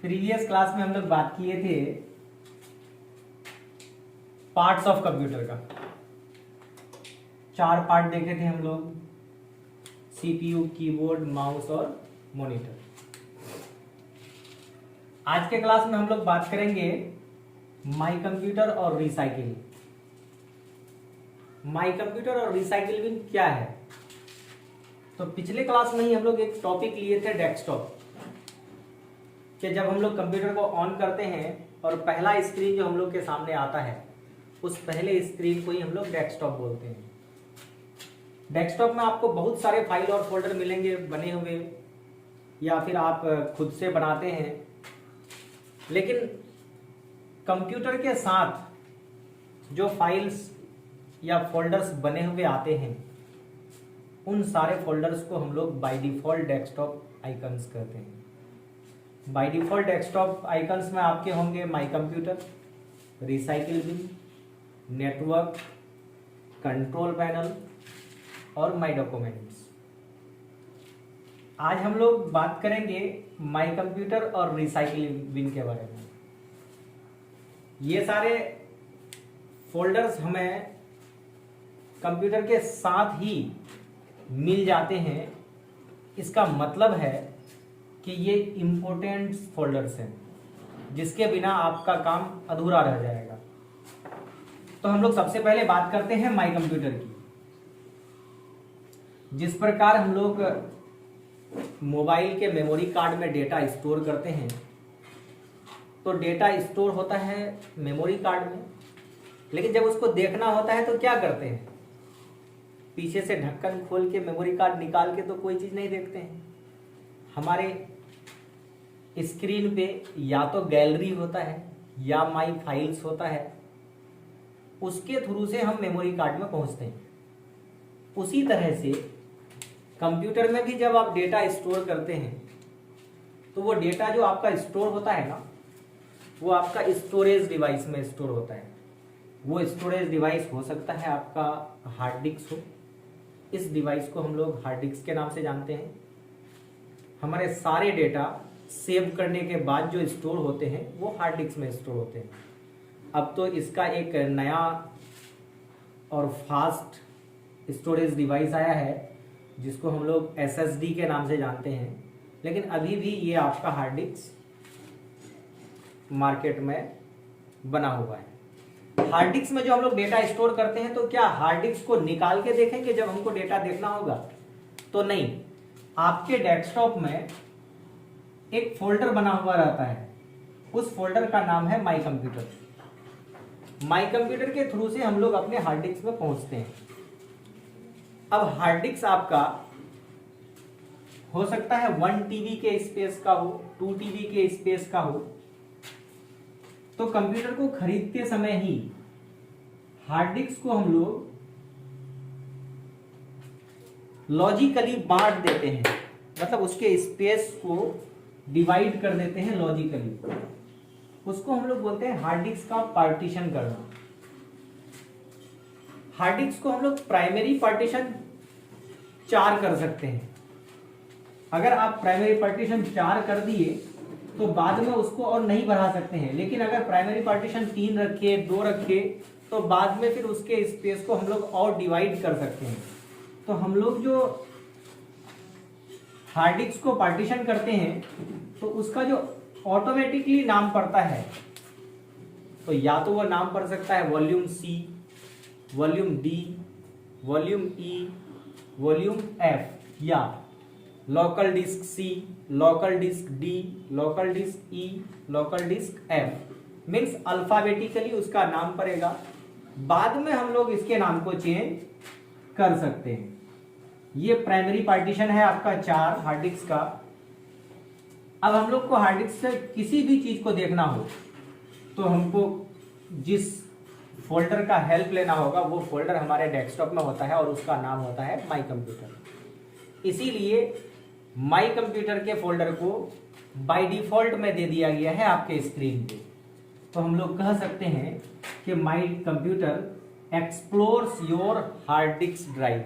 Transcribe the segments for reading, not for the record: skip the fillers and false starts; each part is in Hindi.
प्रीवियस क्लास में हम लोग बात किए थे पार्ट्स ऑफ कंप्यूटर का। 4 पार्ट देखे थे हम लोग, सीपीयू, कीबोर्ड, माउस और मॉनिटर। आज के क्लास में हम लोग बात करेंगे माई कंप्यूटर और रिसाइकिल। माई कंप्यूटर और रिसाइकिल बिन क्या है? तो पिछले क्लास में ही हम लोग एक टॉपिक लिए थे डेस्कटॉप, कि जब हम लोग कंप्यूटर को ऑन करते हैं और पहला स्क्रीन जो हम लोग के सामने आता है उस पहले स्क्रीन को ही हम लोग डेस्कटॉप बोलते हैं। डेस्कटॉप में आपको बहुत सारे फाइल और फोल्डर मिलेंगे बने हुए, या फिर आप खुद से बनाते हैं। लेकिन कंप्यूटर के साथ जो फाइल्स या फोल्डर्स बने हुए आते हैं उन सारे फोल्डर्स को हम लोग बाय डिफॉल्ट डेस्कटॉप आइकन्स कहते हैं। बाय डिफॉल्ट डेस्कटॉप आइकन्स में आपके होंगे my computer, recycle bin, network, control panel और माई डॉक्यूमेंट्स। आज हम लोग बात करेंगे माई कंप्यूटर और रिसाइकिल बिन के बारे में। ये सारे फोल्डर्स हमें कंप्यूटर के साथ ही मिल जाते हैं। इसका मतलब है कि ये इम्पोर्टेंट फोल्डर्स हैं जिसके बिना आपका काम अधूरा रह जाएगा। तो हम लोग सबसे पहले बात करते हैं माई कंप्यूटर की। जिस प्रकार हम लोग मोबाइल के मेमोरी कार्ड में डेटा स्टोर करते हैं, तो डेटा स्टोर होता है मेमोरी कार्ड में, लेकिन जब उसको देखना होता है तो क्या करते हैं? पीछे से ढक्कन खोल के मेमोरी कार्ड निकाल के तो कोई चीज़ नहीं देखते हैं। हमारे स्क्रीन पे या तो गैलरी होता है या माई फाइल्स होता है, उसके थ्रू से हम मेमोरी कार्ड में पहुंचते हैं। उसी तरह से कंप्यूटर में भी जब आप डेटा स्टोर करते हैं तो वो डेटा जो आपका स्टोर होता है ना, वो आपका स्टोरेज डिवाइस में स्टोर होता है। वो स्टोरेज डिवाइस हो सकता है आपका हार्ड डिस्क हो। इस डिवाइस को हम लोग हार्ड डिस्क के नाम से जानते हैं। हमारे सारे डेटा सेव करने के बाद जो स्टोर होते हैं वो हार्ड डिस्क में स्टोर होते हैं। अब तो इसका एक नया और फास्ट स्टोरेज डिवाइस आया है जिसको हम लोग SSD के नाम से जानते हैं, लेकिन अभी भी ये आपका हार्ड डिस्क मार्केट में बना हुआ है। हार्ड डिस्क में जो हम लोग डेटा स्टोर करते हैं, तो क्या हार्ड डिस्क को निकाल के देखेंगे जब हमको डेटा देखना होगा? तो नहीं। आपके डेस्कटॉप में एक फोल्डर बना हुआ रहता है, उस फोल्डर का नाम है माई कंप्यूटर। माई कंप्यूटर के थ्रू से हम लोग अपने हार्ड डिस्क में पहुंचते हैं। अब हार्ड डिस्क आपका हो सकता है 1 TB के स्पेस का हो, 2 TB के स्पेस का हो। तो कंप्यूटर को खरीदते समय ही हार्ड डिस्क को हम लोग लॉजिकली बांट देते हैं, मतलब उसके स्पेस को डिवाइड कर देते हैं लॉजिकली। उसको हम लोग बोलते हैं हार्ड डिस्क का पार्टीशन करना। हार्ड डिस्क को हम लोग प्राइमरी पार्टीशन 4 कर सकते हैं। अगर आप प्राइमरी पार्टीशन 4 कर दिए तो बाद में उसको और नहीं बढ़ा सकते हैं, लेकिन अगर प्राइमरी पार्टीशन 3 रखे, 2 रखे, तो बाद में फिर उसके स्पेस को हम लोग और डिवाइड कर सकते हैं। तो हम लोग जो हार्ड डिस्क को पार्टीशन करते हैं तो उसका जो ऑटोमेटिकली नाम पड़ता है, तो या तो वो नाम पड़ सकता है volume C, volume D, volume E, volume F, या local disk C, local disk D, local disk E, local disk F। Means alphabetically उसका नाम पड़ेगा। बाद में हम लोग इसके नाम को चेंज कर सकते हैं। ये प्राइमरी पार्टीशन है आपका 4 हार्ड डिस्क का। अब हम लोग को हार्ड डिस्क से किसी भी चीज को देखना हो तो हमको जिस फोल्डर का हेल्प लेना होगा वो फोल्डर हमारे डेस्कटॉप में होता है और उसका नाम होता है माई कंप्यूटर। इसीलिए माई कंप्यूटर के फोल्डर को बाय डिफॉल्ट में दे दिया गया है आपके स्क्रीन पे। तो हम लोग कह सकते हैं कि my computer explores your hard disk drive.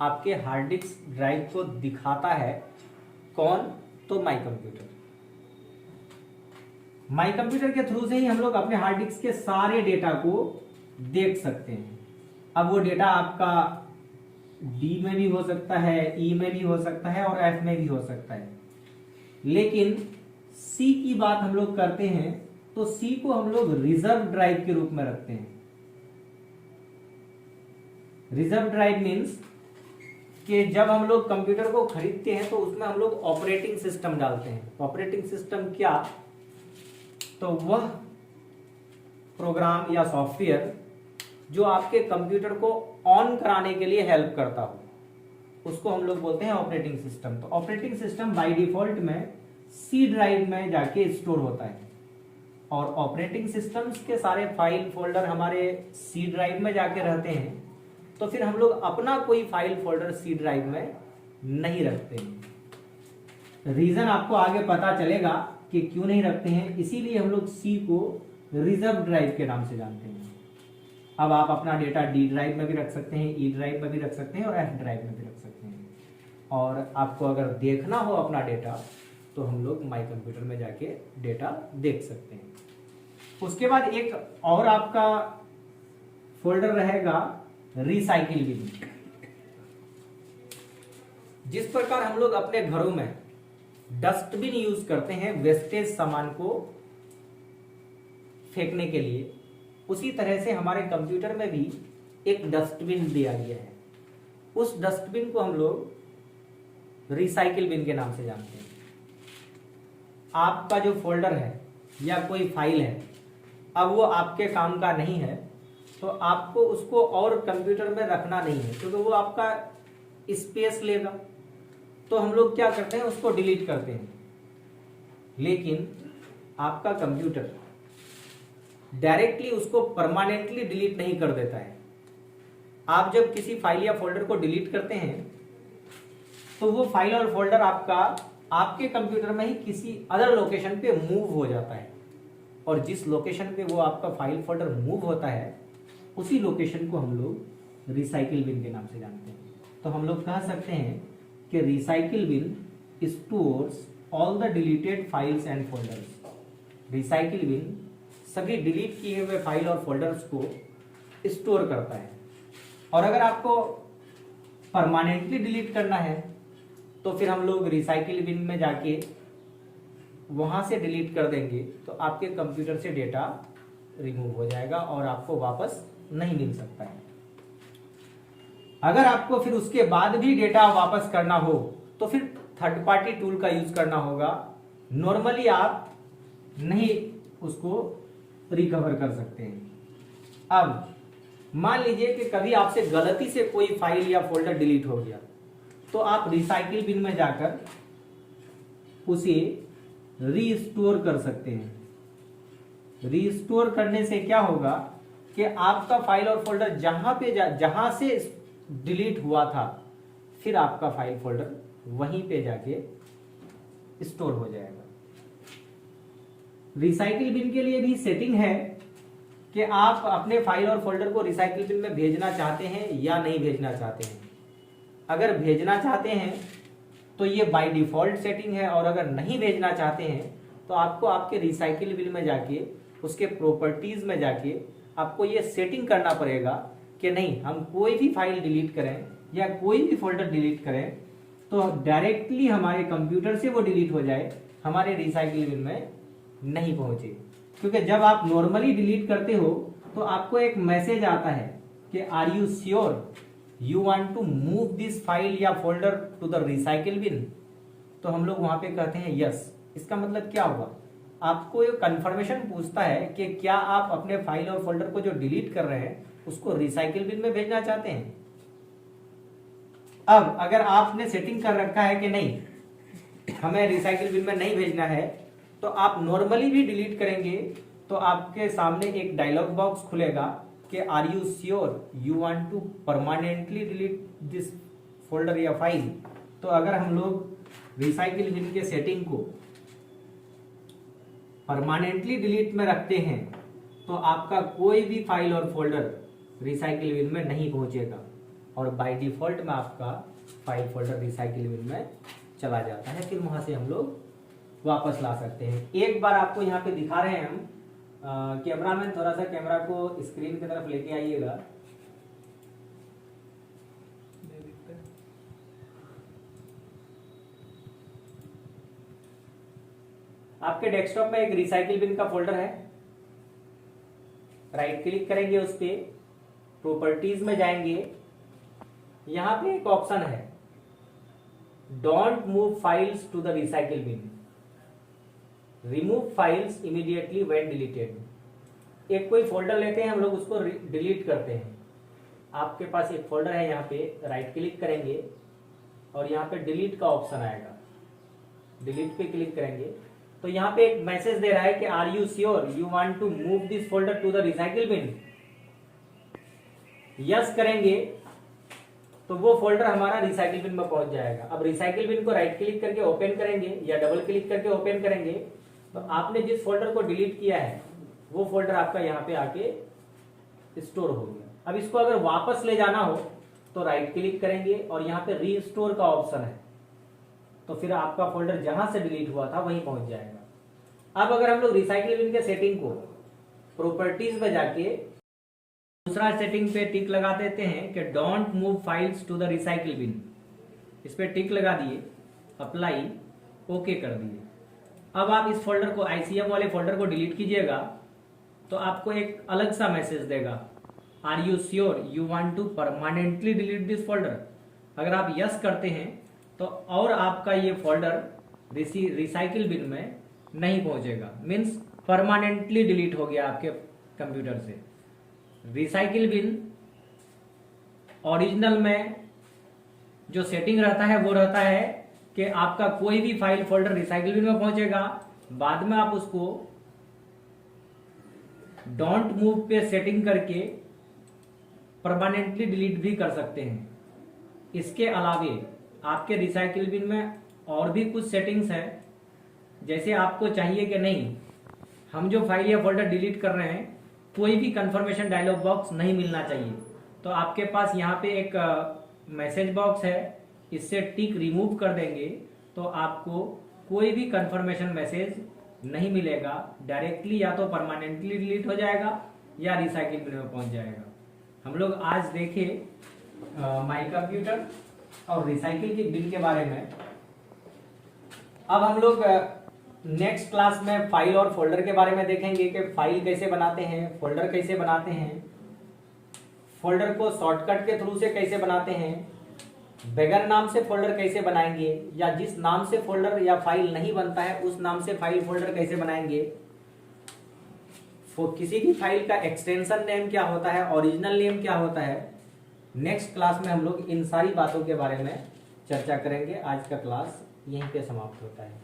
आपके हार्ड डिस्क ड्राइव को दिखाता है कौन? तो माई कंप्यूटर। माई कंप्यूटर के थ्रू से ही हम लोग अपने हार्ड डिस्क के सारे डेटा को देख सकते हैं। अब वो डेटा आपका डी में भी हो सकता है, ई में भी हो सकता है और एफ में भी हो सकता है। लेकिन सी की बात हम लोग करते हैं तो सी को हम लोग रिजर्व ड्राइव के रूप में रखते हैं। रिजर्व ड्राइव मीन्स कि जब हम लोग कंप्यूटर को खरीदते हैं तो उसमें हम लोग ऑपरेटिंग सिस्टम डालते हैं। ऑपरेटिंग सिस्टम क्या? तो वह प्रोग्राम या सॉफ्टवेयर जो आपके कंप्यूटर को ऑन कराने के लिए हेल्प करता हो, उसको हम लोग बोलते हैं ऑपरेटिंग सिस्टम। तो ऑपरेटिंग सिस्टम बाय डिफॉल्ट में सी ड्राइव में जाके स्टोर होता है और ऑपरेटिंग सिस्टम्स के सारे फाइल फोल्डर हमारे सी ड्राइव में जाके रहते हैं। तो फिर हम लोग अपना कोई फाइल फोल्डर सी ड्राइव में नहीं रखते हैं। रीजन आपको आगे पता चलेगा कि क्यों नहीं रखते हैं, इसीलिए हम लोग सी को रिजर्व ड्राइव के नाम से जानते हैं। अब आप अपना डेटा डी ड्राइव में भी रख सकते हैं, ई ड्राइव में भी रख सकते हैं और एफ ड्राइव में भी रख सकते हैं। और आपको अगर देखना हो अपना डेटा तो हम लोग माई कंप्यूटर में जाके डेटा देख सकते हैं। उसके बाद एक और आपका फोल्डर रहेगा रिसाइकिल बिन। जिस प्रकार हम लोग अपने घरों में डस्टबिन यूज करते हैं वेस्टेज सामान को फेंकने के लिए, उसी तरह से हमारे कंप्यूटर में भी एक डस्टबिन दिया गया है। उस डस्टबिन को हम लोग रिसाइकिल बिन के नाम से जानते हैं। आपका जो फोल्डर है या कोई फाइल है, अब वो आपके काम का नहीं है तो आपको उसको और कंप्यूटर में रखना नहीं है, क्योंकि वो आपका स्पेस लेगा। तो हम लोग क्या करते हैं, उसको डिलीट करते हैं। लेकिन आपका कंप्यूटर डायरेक्टली उसको परमानेंटली डिलीट नहीं कर देता है। आप जब किसी फाइल या फोल्डर को डिलीट करते हैं तो वो फाइल और फोल्डर आपका आपके कंप्यूटर में ही किसी अदर लोकेशन पे मूव हो जाता है, और जिस लोकेशन पे वो आपका फाइल फोल्डर मूव होता है उसी लोकेशन को हम लोग रिसाइकिल बिन के नाम से जानते हैं। तो हम लोग कह सकते हैं कि recycle bin stores all the deleted files and folders. Recycle bin सभी डिलीट किए हुए फाइल और फोल्डर्स को स्टोर करता है। और अगर आपको परमानेंटली डिलीट करना है तो फिर हम लोग रिसाइकिल बिन में जाके वहां से डिलीट कर देंगे तो आपके कंप्यूटर से डेटा रिमूव हो जाएगा और आपको वापस नहीं मिल सकता है। अगर आपको फिर उसके बाद भी डेटा वापस करना हो तो फिर थर्ड पार्टी टूल का यूज करना होगा। नॉर्मली आप नहीं उसको रिकवर कर सकते हैं। अब मान लीजिए कि कभी आपसे गलती से कोई फाइल या फोल्डर डिलीट हो गया तो आप रिसाइकिल बिन में जाकर उसे रीस्टोर कर सकते हैं। रीस्टोर करने से क्या होगा कि आपका फाइल और फोल्डर जहां से डिलीट हुआ था फिर आपका फाइल फोल्डर वहीं पे जाके स्टोर हो जाएगा। रिसाइकिल बिन के लिए भी सेटिंग है कि आप अपने फाइल और फोल्डर को रिसाइकिल बिन में भेजना चाहते हैं या नहीं भेजना चाहते हैं। अगर भेजना चाहते हैं तो ये बाय डिफॉल्ट सेटिंग है, और अगर नहीं भेजना चाहते हैं तो आपको आपके रिसाइकिल बिन में जाके उसके प्रॉपर्टीज में जाके आपको ये सेटिंग करना पड़ेगा कि नहीं, हम कोई भी फाइल डिलीट करें या कोई भी फोल्डर डिलीट करें तो डायरेक्टली हमारे कंप्यूटर से वो डिलीट हो जाए, हमारे रिसाइकिल बिन में नहीं पहुंचे। क्योंकि जब आप नॉर्मली डिलीट करते हो तो आपको एक मैसेज आता है कि are you sure you want to move this file या folder to the recycle bin. तो हम लोग वहां पे कहते हैं यस। इसका मतलब क्या हुआ, आपको एक कंफर्मेशन पूछता है कि क्या आप अपने फाइल और फोल्डर को जो डिलीट कर रहे हैं उसको रिसाइकिल बिन में भेजना चाहते हैं। अब अगर आपने सेटिंग कर रखा है कि नहीं हमें रिसाइकिल बिन में नहीं भेजना है तो आप नॉर्मली भी डिलीट करेंगे तो आपके सामने एक डायलॉग बॉक्स खुलेगा कि are you sure you want to permanently delete this folder या फाइल। तो अगर हम लोग रिसाइकिल बिन के सेटिंग को परमानेंटली डिलीट में रखते हैं तो आपका कोई भी फाइल और फोल्डर रिसाइकिल बिन में नहीं पहुंचेगा, और बाय डिफॉल्ट में आपका फाइल फोल्डर रिसाइकिल बिन में चला जाता है। फिर वहां से हम लोग वापस ला सकते हैं। एक बार आपको यहाँ पे दिखा रहे हैं हम, कैमरा मैन थोड़ा सा कैमरा को स्क्रीन की तरफ लेके आइएगा। आपके डेस्कटॉप में एक रिसाइकिल बिन का फोल्डर है, राइट क्लिक करेंगे उस पे, प्रॉपर्टीज में जाएंगे, यहां पे एक ऑप्शन है don't move files to the recycle bin, remove files immediately when deleted. एक कोई फोल्डर लेते हैं हम लोग, उसको डिलीट करते हैं। आपके पास एक फोल्डर है, यहाँ पे राइट क्लिक करेंगे और यहाँ पे डिलीट का ऑप्शन आएगा, डिलीट पे क्लिक करेंगे तो यहाँ पे एक मैसेज दे रहा है कि are you sure you want to move this folder to the recycle bin. Yes करेंगे तो वो फोल्डर हमारा रिसाइकिल बिन में पहुंच जाएगा। अब रिसाइकिल बिन को राइट क्लिक करके ओपन करेंगे या डबल क्लिक करके ओपन करेंगे तो आपने जिस फोल्डर को डिलीट किया है वो फोल्डर आपका यहाँ पे आके स्टोर हो गया। अब इसको अगर वापस ले जाना हो तो राइट क्लिक करेंगे और यहाँ पे रीस्टोर का ऑप्शन है, तो फिर आपका फोल्डर जहां से डिलीट हुआ था वहीं पहुंच जाएगा। अब अगर हम लोग रिसाइकिल बिन के सेटिंग को प्रॉपर्टीज में जाके दूसरा सेटिंग पे टिक लगा देते हैं कि don't move files to the recycle bin, इस पे टिक लगा दिए, अप्लाई, ओके कर दिए। अब आप इस फोल्डर को, ICM वाले फोल्डर को डिलीट कीजिएगा तो आपको एक अलग सा मैसेज देगा, are you sure you want to permanently delete this folder. अगर आप यस करते हैं तो और आपका ये फोल्डर रिसाइकिल बिन में नहीं पहुंचेगा, मीन्स परमानेंटली डिलीट हो गया आपके कंप्यूटर से। रिसाइकिल बिन ओरिजिनल में जो सेटिंग रहता है वो रहता है कि आपका कोई भी फाइल फोल्डर रिसाइकिल बिन में पहुंचेगा, बाद में आप उसको डोंट मूव पे सेटिंग करके परमानेंटली डिलीट भी कर सकते हैं। इसके अलावे आपके रिसाइकिल बिन में और भी कुछ सेटिंग्स हैं, जैसे आपको चाहिए कि नहीं हम जो फाइल या फोल्डर डिलीट कर रहे हैं कोई भी कंफर्मेशन डायलॉग बॉक्स नहीं मिलना चाहिए, तो आपके पास यहाँ पे एक मैसेज बॉक्स है, इससे टिक रिमूव कर देंगे तो आपको कोई भी कंफर्मेशन मैसेज नहीं मिलेगा, डायरेक्टली या तो परमानेंटली डिलीट हो जाएगा या रिसाइकिल बिन में पहुंच जाएगा। हम लोग आज देखे माई कंप्यूटर और रिसाइकिल के बिन के बारे में। अब हम लोग नेक्स्ट क्लास में फाइल और फोल्डर के बारे में देखेंगे कि फाइल कैसे बनाते हैं, फोल्डर कैसे बनाते हैं, फोल्डर को शॉर्टकट के थ्रू से कैसे बनाते हैं, बगैर नाम से फोल्डर कैसे बनाएंगे, या जिस नाम से फोल्डर या फाइल नहीं बनता है उस नाम से फाइल फोल्डर कैसे बनाएंगे, किसी भी फाइल का एक्सटेंशन नेम क्या होता है, ओरिजिनल नेम क्या होता है। नेक्स्ट क्लास में हम लोग इन सारी बातों के बारे में चर्चा करेंगे। आज का क्लास यहीं पे समाप्त होता है।